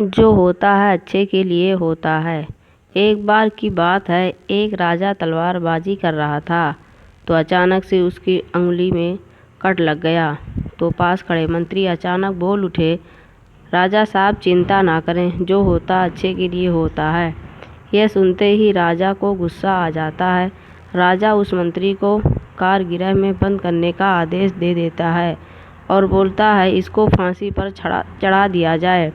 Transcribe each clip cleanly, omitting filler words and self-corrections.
जो होता है अच्छे के लिए होता है। एक बार की बात है, एक राजा तलवारबाजी कर रहा था तो अचानक से उसकी अंगुली में कट लग गया। तो पास खड़े मंत्री अचानक बोल उठे, राजा साहब चिंता ना करें, जो होता अच्छे के लिए होता है। यह सुनते ही राजा को गुस्सा आ जाता है। राजा उस मंत्री को कारागृह में बंद करने का आदेश दे देता है और बोलता है, इसको फांसी पर चढ़ा दिया जाए।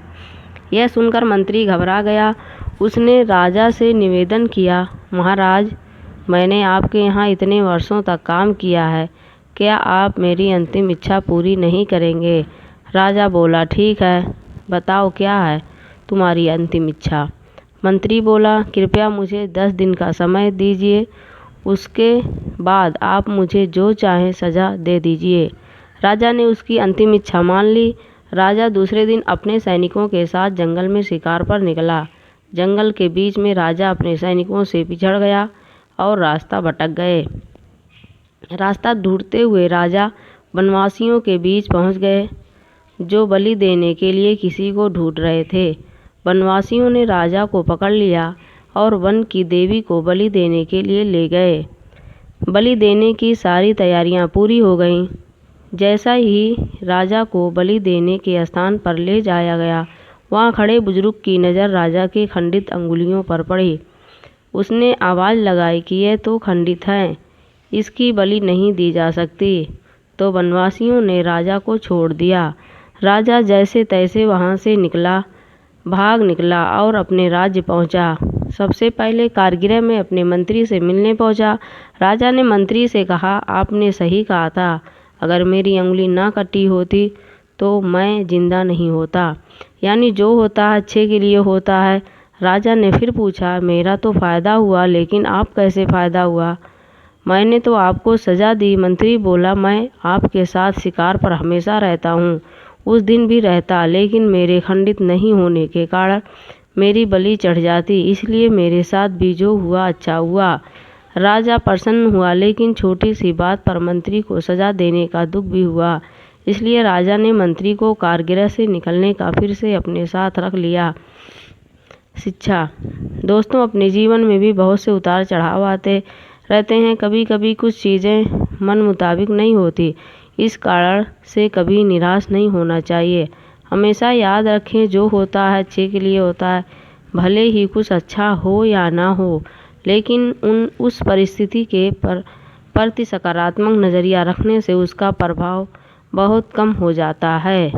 यह सुनकर मंत्री घबरा गया। उसने राजा से निवेदन किया, महाराज, मैंने आपके यहाँ इतने वर्षों तक काम किया है, क्या आप मेरी अंतिम इच्छा पूरी नहीं करेंगे? राजा बोला, ठीक है, बताओ क्या है तुम्हारी अंतिम इच्छा? मंत्री बोला, कृपया मुझे 10 दिन का समय दीजिए, उसके बाद आप मुझे जो चाहें सजा दे दीजिए। राजा ने उसकी अंतिम इच्छा मान ली। राजा दूसरे दिन अपने सैनिकों के साथ जंगल में शिकार पर निकला। जंगल के बीच में राजा अपने सैनिकों से बिछड़ गया और रास्ता भटक गए। रास्ता ढूंढते हुए राजा वनवासियों के बीच पहुंच गए, जो बलि देने के लिए किसी को ढूंढ रहे थे। वनवासियों ने राजा को पकड़ लिया और वन की देवी को बलि देने के लिए ले गए। बलि देने की सारी तैयारियां पूरी हो गईं। जैसा ही राजा को बलि देने के स्थान पर ले जाया गया, वहां खड़े बुजुर्ग की नज़र राजा के खंडित अंगुलियों पर पड़ी। उसने आवाज़ लगाई कि यह तो खंडित हैं, इसकी बलि नहीं दी जा सकती। तो वनवासियों ने राजा को छोड़ दिया। राजा जैसे तैसे वहां से भाग निकला और अपने राज्य पहुंचा। सबसे पहले कारागृह में अपने मंत्री से मिलने पहुंचा। राजा ने मंत्री से कहा, आपने सही कहा था, अगर मेरी अंगुली ना कटी होती तो मैं जिंदा नहीं होता। यानी जो होता है अच्छे के लिए होता है। राजा ने फिर पूछा, मेरा तो फ़ायदा हुआ, लेकिन आप कैसे फ़ायदा हुआ? मैंने तो आपको सज़ा दी। मंत्री बोला, मैं आपके साथ शिकार पर हमेशा रहता हूँ, उस दिन भी रहता, लेकिन मेरे खंडित नहीं होने के कारण मेरी बलि चढ़ जाती, इसलिए मेरे साथ भी जो हुआ अच्छा हुआ। राजा प्रसन्न हुआ, लेकिन छोटी सी बात पर मंत्री को सज़ा देने का दुख भी हुआ। इसलिए राजा ने मंत्री को कारागृह से निकलने का फिर से अपने साथ रख लिया। शिक्षा। दोस्तों, अपने जीवन में भी बहुत से उतार चढ़ाव आते रहते हैं। कभी कभी कुछ चीज़ें मन मुताबिक नहीं होती, इस कारण से कभी निराश नहीं होना चाहिए। हमेशा याद रखें, जो होता है अच्छे के लिए होता है। भले ही कुछ अच्छा हो या ना हो, लेकिन उस परिस्थिति के प्रति सकारात्मक नज़रिया रखने से उसका प्रभाव बहुत कम हो जाता है।